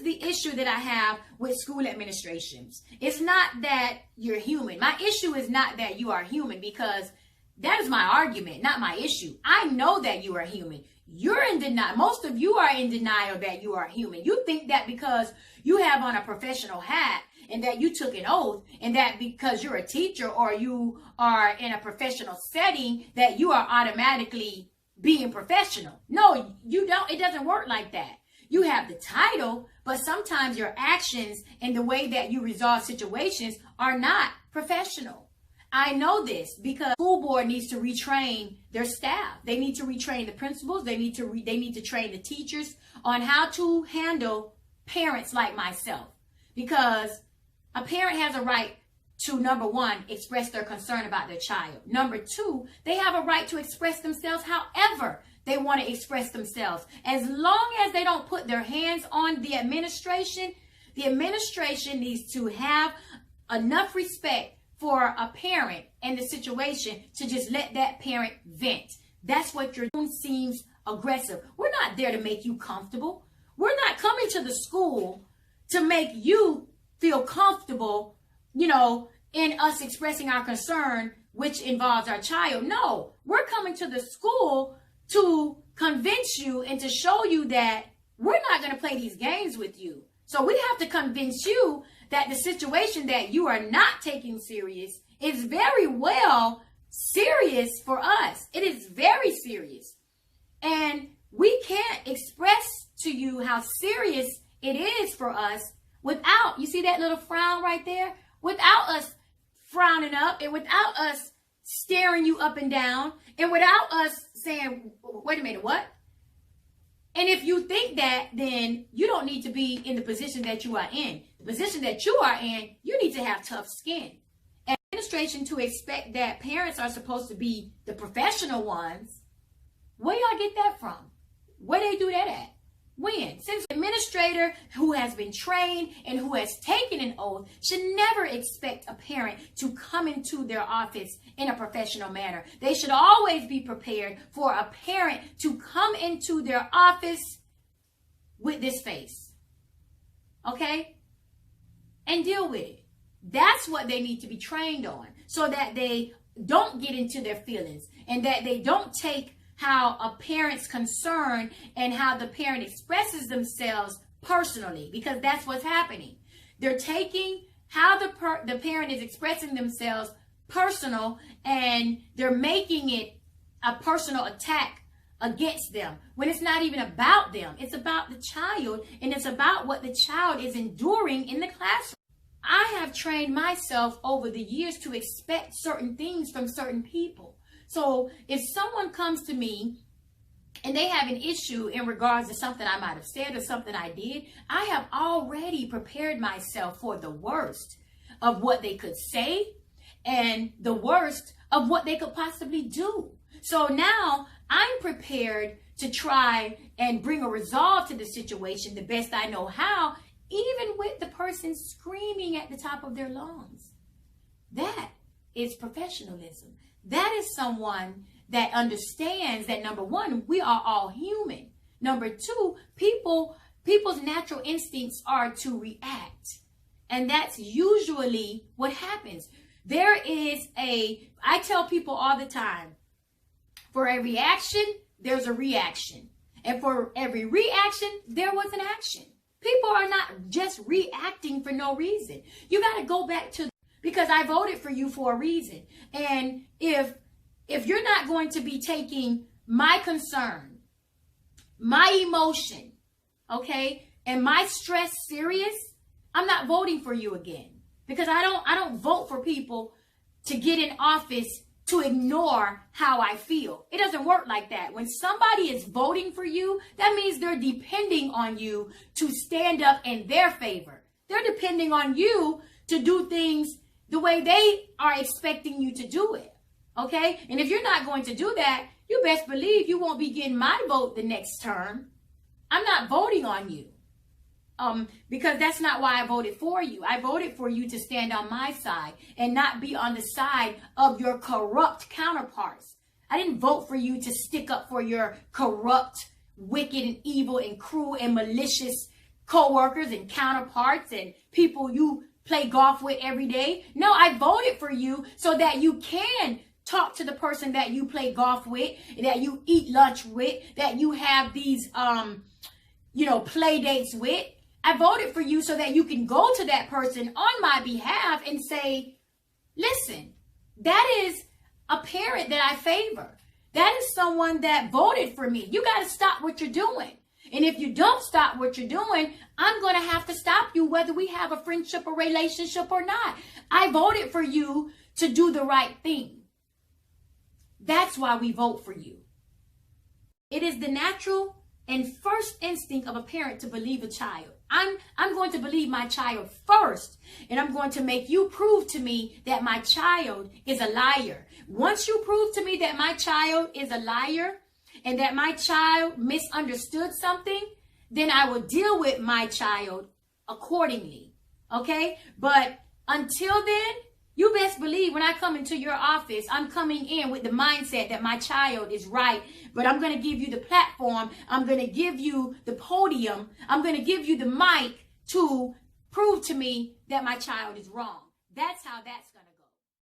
is the issue that I have with school administrations. It's not that you're human. My issue is not that you are human, because that is my argument, not my issue. I know that you are human. You're in denial. Most of you are in denial that you are human. You think that because you have on a professional hat and that you took an oath, and that because you're a teacher or you are in a professional setting, that you are automatically being professional. No, you don't. It doesn't work like that. You have the title, but sometimes your actions and the way that you resolve situations are not professional. I know this because the school board needs to retrain their staff. They need to retrain the principals. They need to train the teachers on how to handle parents like myself. Because a parent has a right to, number one, express their concern about their child. Number two, they have a right to express themselves however they want to express themselves. As long as they don't put their hands on the administration needs to have enough respect for a parent and the situation to just let that parent vent. That's what you're doing. Seems aggressive. We're not there to make you comfortable. We're not coming to the school to make you feel comfortable, in us expressing our concern, which involves our child. No, we're coming to the school to convince you and to show you that we're not going to play these games with you. So we have to convince you that the situation that you are not taking serious is very well serious for us. It is very serious. And we can't express to you how serious it is for us without, you see that little frown right there? Without us frowning up, and without us staring you up and down, and without us saying, wait a minute, what? And if you think that, then you don't need to be in the position that you are in. The position that you are in, you need to have tough skin. Administration to expect that parents are supposed to be the professional ones. Where y'all get that from? Where they do that at? When? Since the administrator who has been trained and who has taken an oath should never expect a parent to come into their office in a professional manner. They should always be prepared for a parent to come into their office with this face. Okay? And deal with it. That's what they need to be trained on, so that they don't get into their feelings and that they don't take how a parent's concern and how the parent expresses themselves personally, because that's what's happening. They're taking how the parent is expressing themselves personal, and they're making it a personal attack against them when it's not even about them. It's about the child, and it's about what the child is enduring in the classroom. I have trained myself over the years to expect certain things from certain people. So if someone comes to me and they have an issue in regards to something I might have said or something I did, I have already prepared myself for the worst of what they could say and the worst of what they could possibly do. So now I'm prepared to try and bring a resolve to the situation the best I know how, even with the person screaming at the top of their lungs. That is professionalism. That is someone that understands that, number one, we are all human. Number two, people's natural instincts are to react. And that's usually what happens. I tell people all the time, for every action, there's a reaction. And for every reaction, there was an action. People are not just reacting for no reason. You got to go back to, because I voted for you for a reason. And if you're not going to be taking my concern, my emotion, okay, and my stress serious, I'm not voting for you again. Because I don't vote for people to get in office to ignore how I feel. It doesn't work like that. When somebody is voting for you, that means they're depending on you to stand up in their favor. They're depending on you to do things the way they are expecting you to do it. Okay? And if you're not going to do that, you best believe you won't be getting my vote the next term. I'm not voting on you. Because that's not why I voted for you. I voted for you to stand on my side and not be on the side of your corrupt counterparts. I didn't vote for you to stick up for your corrupt, wicked, and evil, and cruel, and malicious co-workers and counterparts and people you play golf with every day. No, I voted for you so that you can talk to the person that you play golf with, that you eat lunch with, that you have these, play dates with. I voted for you so that you can go to that person on my behalf and say, listen, that is a parent that I favor. That is someone that voted for me. You got to stop what you're doing. And if you don't stop what you're doing, I'm going to have to stop you whether we have a friendship or relationship or not. I voted for you to do the right thing. That's why we vote for you. It is the natural and first instinct of a parent to believe a child. I'm going to believe my child first, and I'm going to make you prove to me that my child is a liar. Once you prove to me that my child is a liar and that my child misunderstood something, then I will deal with my child accordingly. Okay? But until then, you best believe when I come into your office, I'm coming in with the mindset that my child is right. But I'm going to give you the platform. I'm going to give you the podium. I'm going to give you the mic to prove to me that my child is wrong. That's how that's